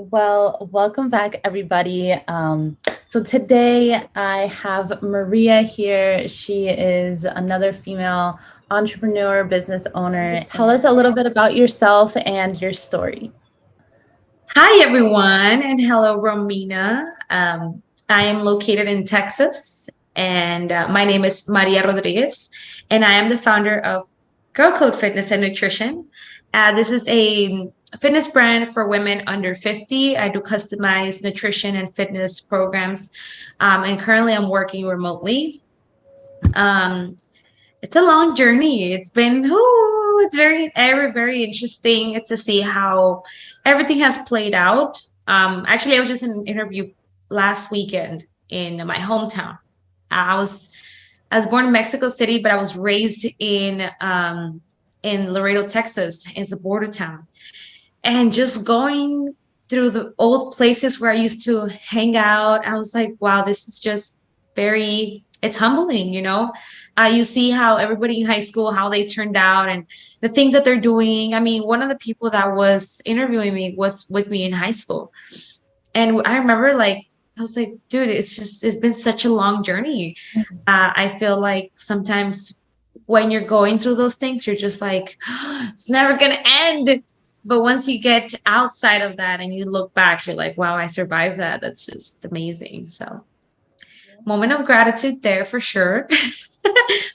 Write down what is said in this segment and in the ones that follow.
Well, welcome back, everybody. So today I have Maria here. She is another female entrepreneur, business owner. Just tell us a little bit about yourself and your story. Hi, everyone, and hello, Romina. I am located in Texas, and my name is Maria Rodriguez, and I am the founder of Girl Code Fitness and Nutrition. This is a fitness brand for women under 50. I do customized nutrition and fitness programs, and currently I'm working remotely. Um, it's a long journey. It's very interesting to see how everything has played out. Actually, I was just in an interview last weekend in my hometown. I was I was born in Mexico City, but I was raised in Laredo, Texas. It's a border town, and just going through the old places where I used to hang out, I was like, wow, this is just it's humbling. You see how everybody in high school, how they turned out and the things that they're doing. I mean, one of the people that was interviewing me was with me in high school. And I remember I was like, dude, it's been such a long journey. I feel like sometimes when you're going through those things, you're just like, it's never going to end. But once you get outside of that and you look back, you're like, wow, I survived that. That's just amazing. So, moment of gratitude there for sure.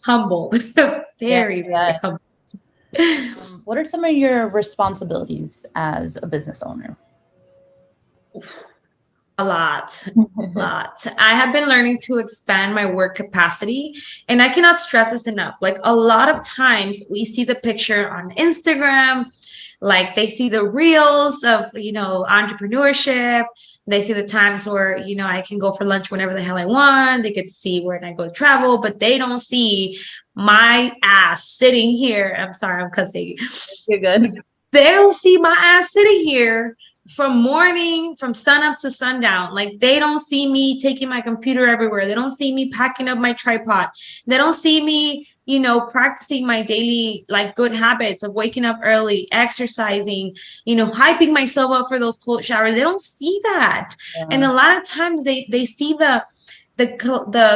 Humbled, Yeah, very yeah. humbled. What are some of your responsibilities as a business owner? A lot, lot. I have been learning to expand my work capacity, and I cannot stress this enough. Like a lot of times we see the picture on Instagram, like they see the reels of, entrepreneurship. They see the times where, I can go for lunch whenever the hell I want. They get to see where I go travel, but they don't see my ass sitting here. I'm sorry, I'm cussing. You're good. They don't see my ass sitting here from sun up to sundown. Like they don't see me taking my computer everywhere. They don't see me packing up my tripod. They don't see me, practicing my daily like good habits of waking up early, exercising, hyping myself up for those cold showers. They don't see that. And Yeah. a lot of times they see the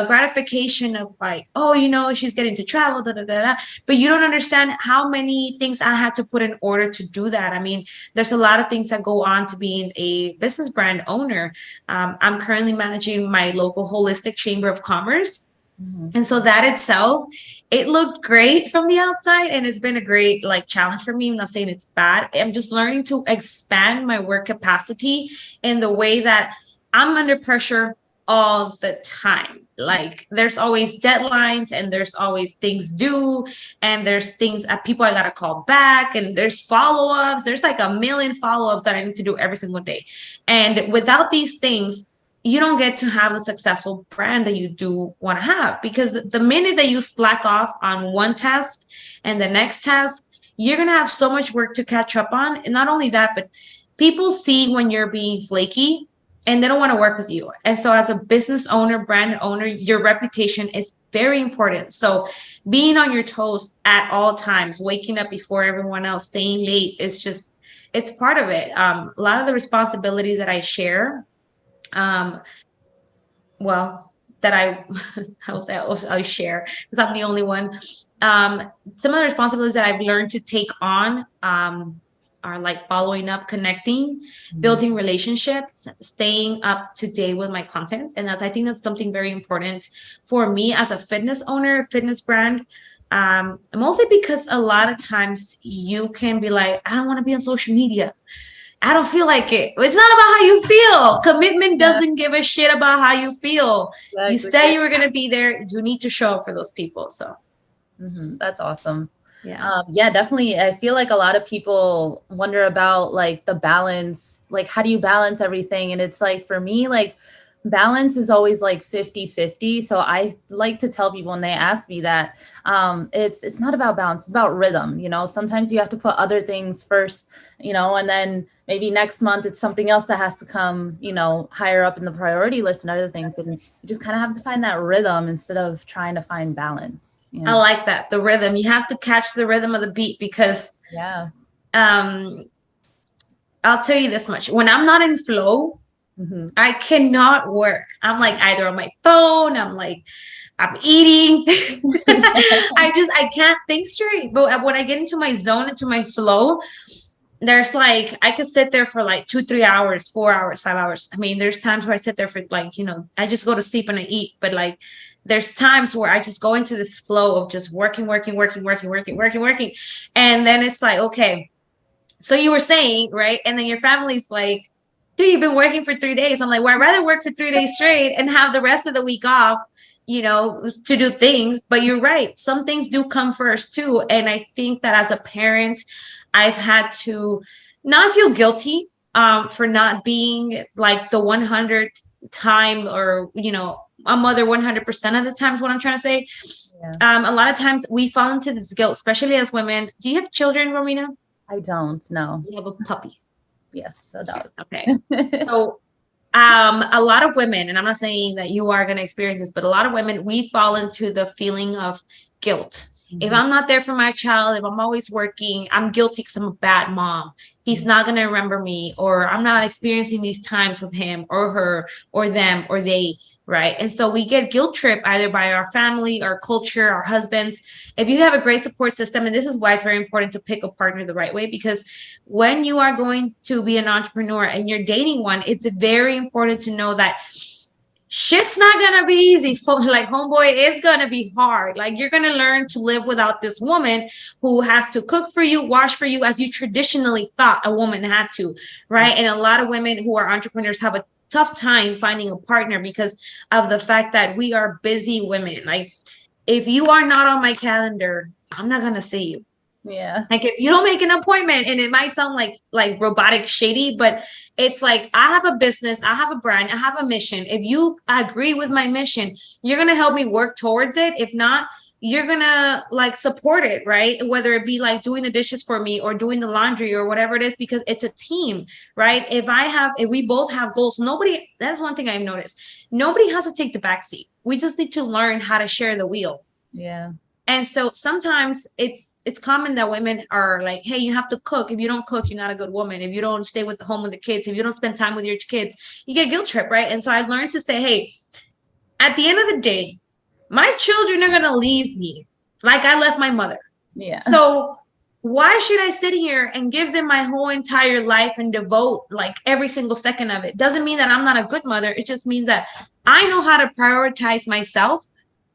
gratification of like, oh, she's getting to travel, da, da, da, da. But you don't understand how many things I had to put in order to do that. I mean, there's a lot of things that go on to being a business brand owner. I'm currently managing my local holistic chamber of commerce. Mhm. And so that itself, it looked great from the outside, and it's been a great like challenge for me. I'm not saying it's bad. I'm just learning to expand my work capacity in the way that I'm under pressure all the time. Like there's always deadlines and there's always things due and there's things that people I gotta call back and there's follow-ups. There's like a million follow-ups that I need to do every single day. And without these things, you don't get to have the successful brand that you do want to have, because the minute that you slack off on one task and the next task, you're going to have so much work to catch up on. And not only that, but people see when you're being flaky and they don't want to work with you. And so as a business owner, brand owner, your reputation is very important. So being on your toes at all times, waking up before everyone else, staying late, it's part of it. A lot of the responsibilities that I share, um, well, that I share because I'm the only one. Some of the responsibilities that I've learned to take on are like following up, connecting, building relationships, staying up to date with my content. And I think that's something very important for me as a fitness owner, fitness brand. Mostly because a lot of times you can be like, I don't want to be on social media. I don't feel like it. It's not about how you feel. Commitment Yeah, doesn't give a shit about how you feel. You exactly. said you were going to be there. You need to show up for those people. So, That's awesome. yeah. Yeah, definitely. I feel like a lot of people wonder about like the balance, like how do you balance everything? And it's like for me, like balance is always like 50-50. So I like to tell people when they ask me that it's not about balance, it's about rhythm. Sometimes you have to put other things first, and then maybe next month it's something else that has to come, higher up in the priority list and other things. And you just kind of have to find that rhythm instead of trying to find balance. I like that. The rhythm. You have to catch the rhythm of the beat because Yeah. um I'll tell you this much. When I'm not in flow, Hmm. I cannot work. I'm like either on my phone, I'm eating. I can't think straight. But when I get into my zone, into my flow, there's like I could sit there for like 2, 3 hours, 4 hours, 5 hours. I mean, there's times where I sit there for like, I just go to sleep and I eat. But like there's times where I just go into this flow of just working, working, working, working, working, working, working. And then it's like, okay, so you were saying, right? And then your family's like, dude, you've been working for 3 days. I'm like, well, I'd rather work for 3 days straight and have the rest of the week off, to do things. But you're right. Some things do come first too. And I think that as a parent, I've had to not feel guilty for not being like the 100th time, or, a mother 100% of the times, what I'm trying to say. Yeah. A lot of times we fall into this guilt, especially as women. Do you have children, Romina? I don't know. You have a puppy. Yes, a dog. Okay. So a lot of women, and I'm not saying that you are going to experience this, but a lot of women, we fall into the feeling of guilt. Mm-hmm. If I'm not there for my child, if I'm always working, I'm guilty because I'm a bad mom. He's not going to remember me, or I'm not experiencing these times with him or her or them or they, right? And so we get guilt tripped either by our family, our culture, our husbands. If you have a great support system, and this is why it's very important to pick a partner the right way, because when you are going to be an entrepreneur and you're dating one, it's very important to know that shit's not gonna be easy. Like, homeboy, it's gonna be hard. Like, you're gonna learn to live without this woman who has to cook for you, wash for you, as you traditionally thought a woman had to, right? And a lot of women who are entrepreneurs have a tough time finding a partner because of the fact that we are busy women. Like, if you are not on my calendar, I'm not gonna see you. Yeah. Like, if you don't make an appointment, and it might sound like robotic shady, but it's like, I have a business, I have a brand, I have a mission. If you agree with my mission, you're going to help me work towards it. If not, you're going to like support it, right? Whether it be like doing the dishes for me or doing the laundry or whatever it is, because it's a team, right? If we both have goals, that's one thing I've noticed. Nobody has to take the back seat. We just need to learn how to share the wheel. Yeah. And so sometimes it's common that women are like, hey, you have to cook. If you don't cook, you're not a good woman. If you don't stay with home with the kids, if you don't spend time with your kids, you get guilt trip, right? And so I learned to say, hey, at the end of the day, my children are going to leave me like I left my mother. Yeah. So why should I sit here and give them my whole entire life and devote like every single second of it? Doesn't mean that I'm not a good mother. It just means that I know how to prioritize myself.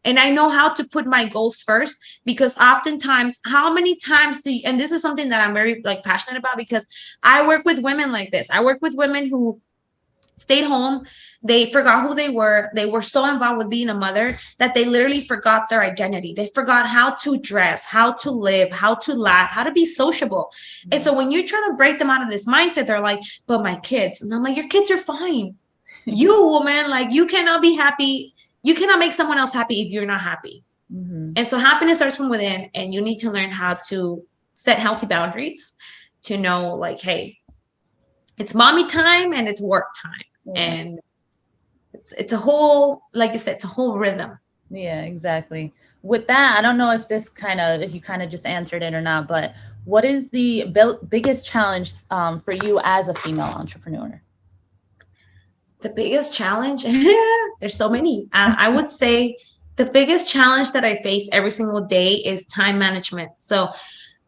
And I know how to put my goals first, because oftentimes, how many times and this is something that I'm very like passionate about, because I work with women like this. I work with women who stayed home. They forgot who they were. They were so involved with being a mother that they literally forgot their identity. They forgot how to dress, how to live, how to laugh, how to be sociable. Mm-hmm. And so when you're trying to break them out of this mindset, they're like, but my kids. And I'm like, your kids are fine. You, woman, like, you cannot be happy. You cannot make someone else happy if you're not happy. Mm-hmm. And so happiness starts from within, and you need to learn how to set healthy boundaries to know, like, hey, it's mommy time and it's work time. Yeah. And it's a whole, like you said, it's a whole rhythm. Yeah, exactly. With that, I don't know if you kind of just answered it or not, but what is the biggest challenge for you as a female entrepreneur? The biggest challenge, there's so many. I would say the biggest challenge that I face every single day is time management. So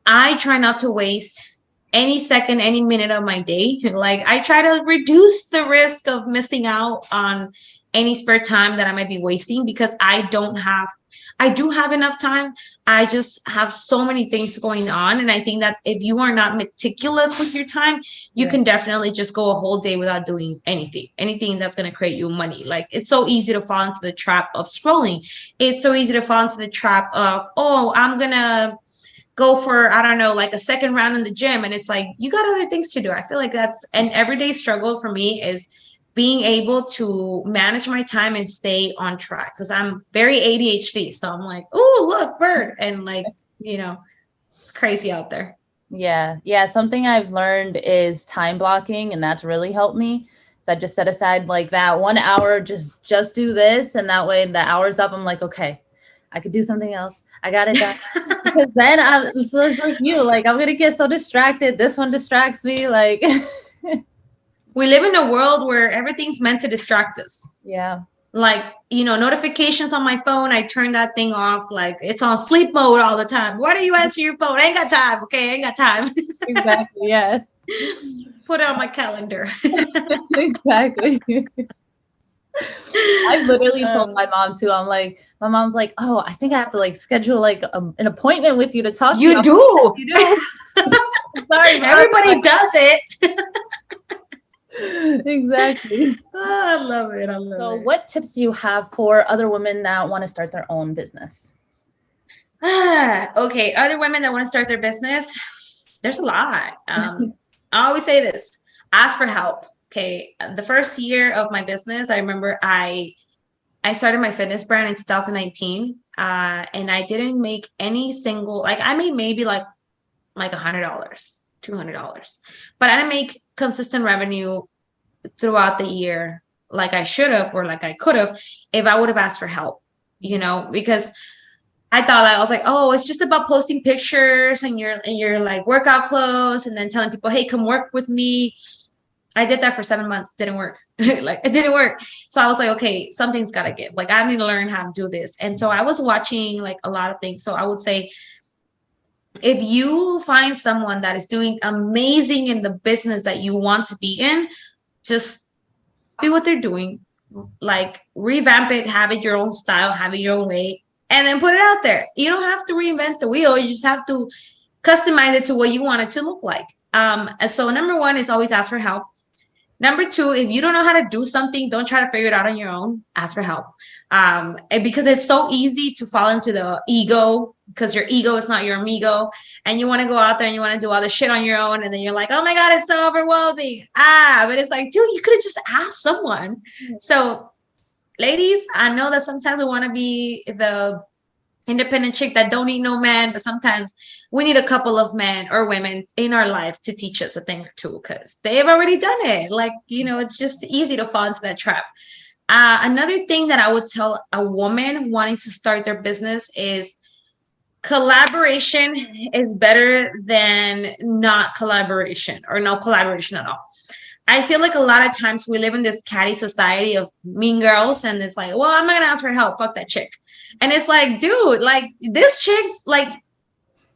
I try not to waste any second, any minute of my day. Like, I try to reduce the risk of missing out on any spare time that I might be wasting, because I do have enough time. I just have so many things going on. And I think that if you are not meticulous with your time, you can definitely just go a whole day without doing anything that's going to create you money. Like, it's so easy to fall into the trap of scrolling. It's so easy to fall into the trap of, oh, I'm going to go for, I don't know, like a second round in the gym. And it's like, you got other things to do. I feel like that's an everyday struggle for me, is being able to manage my time and stay on track, because I'm very ADHD. So I'm like, oh, look, bird. And like, it's crazy out there. Yeah. Yeah. Something I've learned is time blocking, and that's really helped me. So I just set aside like that 1 hour, just do this. And that way the hour's up, I'm like, okay, I could do something else. I got it done. Because then it's like you, like, I'm going to get so distracted. This one distracts me. Like, We live in a world where everything's meant to distract us. Yeah. Like, notifications on my phone, I turn that thing off. Like, it's on sleep mode all the time. Why do you answer your phone? I ain't got time. Okay, I ain't got time. Exactly. Yeah. Put it on my calendar. Exactly. I literally told my mom too. I'm like, my mom's like, oh, I think I have to like schedule like an appointment with you to talk to you. You do. You do. Sorry, Mom. Everybody does it. Exactly. Oh, I love it. I love So it. what tips do you have for other women that want to start their own business? Okay, other women that want to start their business, there's a lot. I always say this, ask for help. Okay, the first year of my business, I remember I started my fitness brand in 2019, and I didn't make any single, like I made maybe like $100, $200, but I didn't make consistent revenue throughout the year like I should have or like I could have if I would have asked for help, because I was like, oh, it's just about posting pictures and your like workout clothes and then telling people, hey, come work with me. I did that for 7 months. Didn't work. Like it didn't work. So I was like, okay, something's got to give. Like I need to learn how to do this. And so I was watching like a lot of things. So I would say, if you find someone that is doing amazing in the business that you want to be in, just be what they're doing, like revamp it, have it your own style, have it your own way, and then put it out there. You don't have to reinvent the wheel. You just have to customize it to what you want it to look like. So number one is always ask for help. Number two, if you don't know how to do something, don't try to figure it out on your own. Ask for help. And because it's so easy to fall into the ego, because your ego is not your amigo, and you want to go out there and you want to do all this shit on your own, and then you're like, oh my God, it's so overwhelming. But it's like, dude, you could have just asked someone. So ladies, I know that sometimes we want to be the independent chick that don't need no man, but sometimes we need a couple of men or women in our lives to teach us a thing or two, because they've already done it. Like, it's just easy to fall into that trap. Another thing that I would tell a woman wanting to start their business is collaboration is better than not collaboration or no collaboration at all. I feel like a lot of times we live in this catty society of mean girls, and it's like, well, I'm not gonna ask for help. Fuck that chick. And it's like, dude, like this chick's like,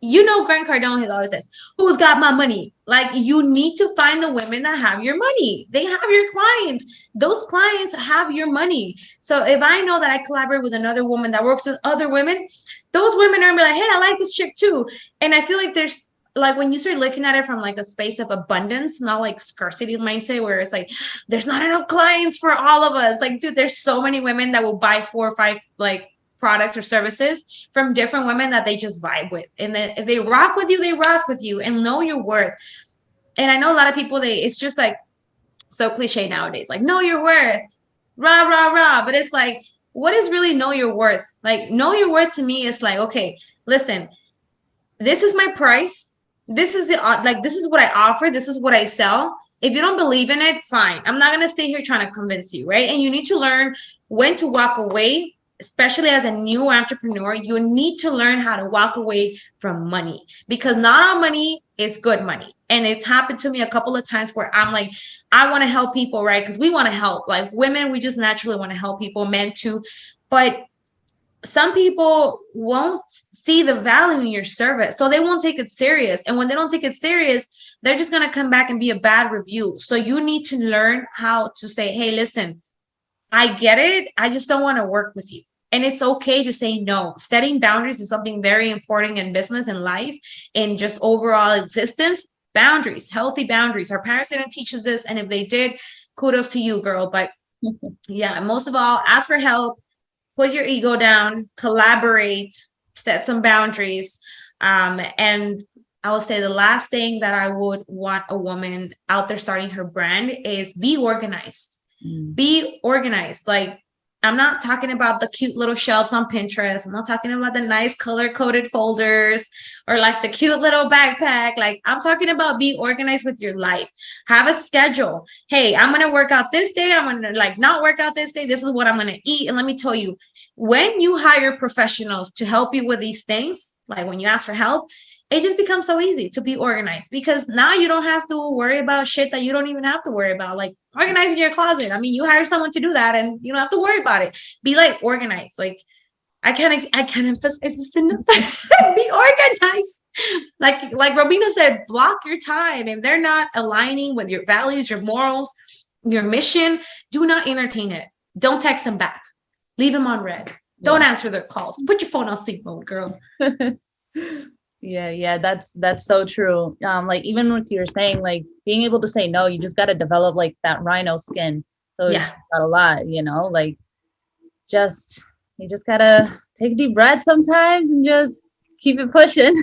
Grant Cardone has always says, who's got my money? Like, you need to find the women that have your money. They have your clients. Those clients have your money. So if I know that I collaborate with another woman that works with other women, those women are gonna be like, hey, I like this chick too. And I feel like there's like when you start looking at it from like a space of abundance, not like scarcity mindset, where it's like there's not enough clients for all of us. Like, dude, there's so many women that will buy 4 or 5 like products or services from different women that they just vibe with. And then if they rock with you, they rock with you, and know your worth. And I know a lot of people, it's just like so cliche nowadays, like know your worth, rah, rah, rah. But it's like, what is really know your worth? Like, know your worth to me is like, okay, listen, this is my price. This is this is what I offer. This is what I sell. If you don't believe in it, fine. I'm not going to stay here trying to convince you, right? And you need to learn when to walk away, especially as a new entrepreneur. You need to learn how to walk away from money, because not all money is good money. And it's happened to me a couple of times where I'm like, I want to help people, right? Because we want to help. Like women, we just naturally want to help people, men too. But some people won't see the value in your service, so they won't take it serious. And when they don't take it serious, they're just going to come back and be a bad review. So you need to learn how to say, hey, listen, I get it. I just don't want to work with you. And it's okay to say no. Setting boundaries is something very important in business and life, in just overall existence. Boundaries, healthy boundaries. Our parents didn't teach us this. And if they did, kudos to you, girl. But yeah, most of all, ask for help. Put your ego down, collaborate, set some boundaries. And I will say the last thing that I would want a woman out there starting her brand is be organized. Be organized. Like, I'm not talking about the cute little shelves on Pinterest. I'm not talking about the nice color-coded folders or like the cute little backpack. Like, I'm talking about be organized with your life. Have a schedule. Hey, I'm going to work out this day. I'm going to not work out this day. This is what I'm going to eat. And let me tell you, when you hire professionals to help you with these things, like when you ask for help, it just becomes so easy to be organized because now you don't have to worry about shit that you don't even have to worry about, like organizing your closet. I mean, you hire someone to do that and you don't have to worry about it. Be like organized. Like I can't emphasize this enough. Be organized. Like Robina said, block your time. If they're not aligning with your values, your morals, your mission, do not entertain it. Don't text them back. Leave them on red. Don't answer their calls. Put your phone on sleep mode, girl. Yeah, that's so true. Like even what you're saying, like being able to say no, you just got to develop like that rhino skin. So it's Yeah. got a lot, like just you just gotta take a deep breath sometimes and just keep it pushing.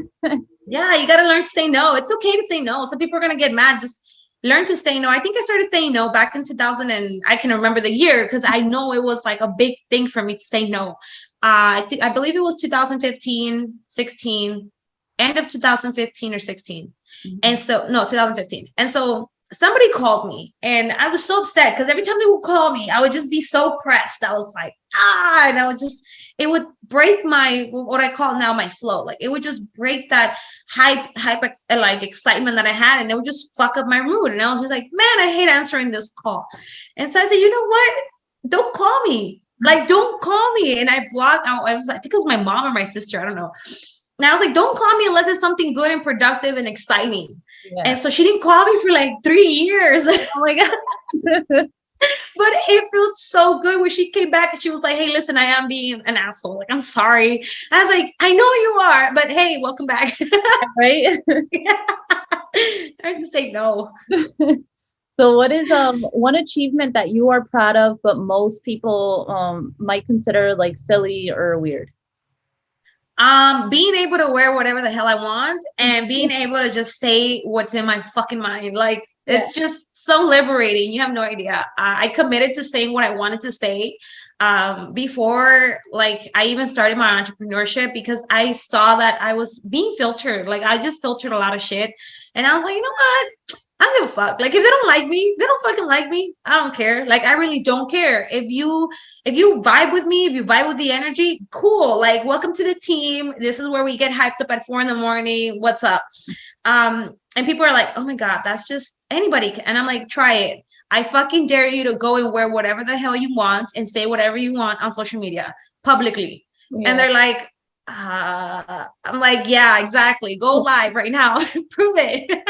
Yeah, you got to learn to say no. It's okay to say no. Some people are going to get mad. Just learn to say no. I think I started saying no back in 2000, and I can remember the year because I know it was like a big thing for me to say no. I believe it was 2015, 16, end of 2015 or 16. And so, no, 2015. And so somebody called me and I was so upset because every time they would call me, I would just be so pressed. I was like, and I would just, it would break my, what I call now my flow. Like it would just break that like excitement that I had, and it would just fuck up my mood. And I was just like, man, I hate answering this call. And so I said, you know what? Don't call me. Like, don't call me. And I blocked, I think it was my mom or my sister. I don't know. And I was like, don't call me unless it's something good and productive and exciting. Yeah. And so she didn't call me for like 3 years. Oh my God. But it felt so good when she came back and she was like, hey, listen, I am being an asshole. Like, I'm sorry. I was like, I know you are, but hey, welcome back. Right? I have to say no. So what is one achievement that you are proud of, but most people might consider like silly or weird? Being able to wear whatever the hell I want and being able to just say what's in my fucking mind. Like, it's just so liberating. You have no idea. I committed to saying what I wanted to say before, like, I even started my entrepreneurship because I saw that I was being filtered. Like, I just filtered a lot of shit. And I was like, you know what? I don't give a fuck. Like, if they don't like me, they don't fucking like me. I don't care. Like, I really don't care. If you vibe with me, if you vibe with the energy, cool. Like, welcome to the team. This is where we get hyped up at 4 a.m. What's up? And people are like, oh my God, that's just anybody. And I'm like, try it. I fucking dare you to go and wear whatever the hell you want and say whatever you want on social media publicly. Yeah. And they're like, I'm like, yeah, exactly. Go live right now. Prove it.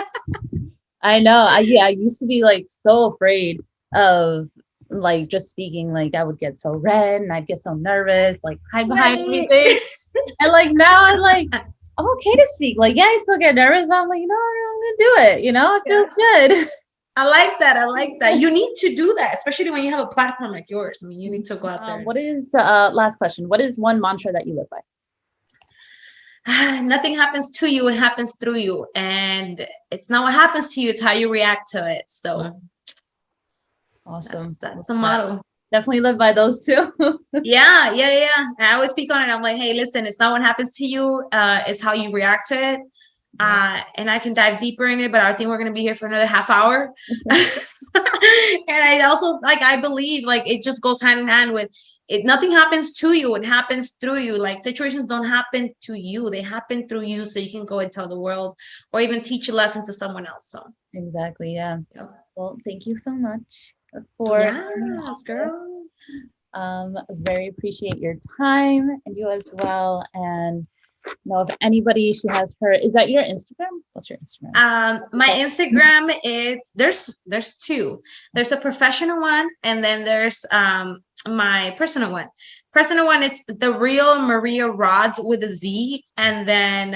I know. I used to be like so afraid of like just speaking. Like I would get so red and I'd get so nervous, like hide behind everything. And like now I'm like, I'm okay to speak. Like, yeah, I still get nervous, but I'm like, I'm gonna do it. It feels good. I like that. I like that. You need to do that, especially when you have a platform like yours. I mean, you need to go out there. What is last question? What is one mantra that you live by? Nothing happens to you, it happens through you. And it's not what happens to you, it's how you react to it. So awesome. That's the motto. Definitely live by those two. Yeah. I always speak on it. I'm like, hey, listen, it's not what happens to you, it's how you react to it. And I can dive deeper in it, but I think we're going to be here for another half hour. And I also, like, I believe like it just goes hand in hand with it. Nothing happens to you, it happens through you. Like, situations don't happen to you, they happen through you, so you can go and tell the world or even teach a lesson to someone else. So exactly. Yeah. Well, thank you so much for girl. Very appreciate your time, and you as well. And if anybody, she has her, is that your Instagram? What's your Instagram? My Instagram is there's two. There's a professional one, and then there's my personal one. It's the real Maria Rods with a Z, and then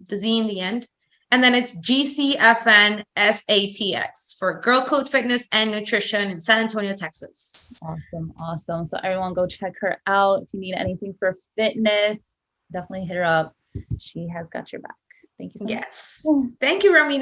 the Z in the end. And then it's GCFNSATX for Girl Code Fitness and Nutrition in San Antonio, Texas. Awesome. So everyone go check her out. If you need anything for fitness, definitely hit her up. She has got your back. Thank you so much. Yes. Thank you, Romina.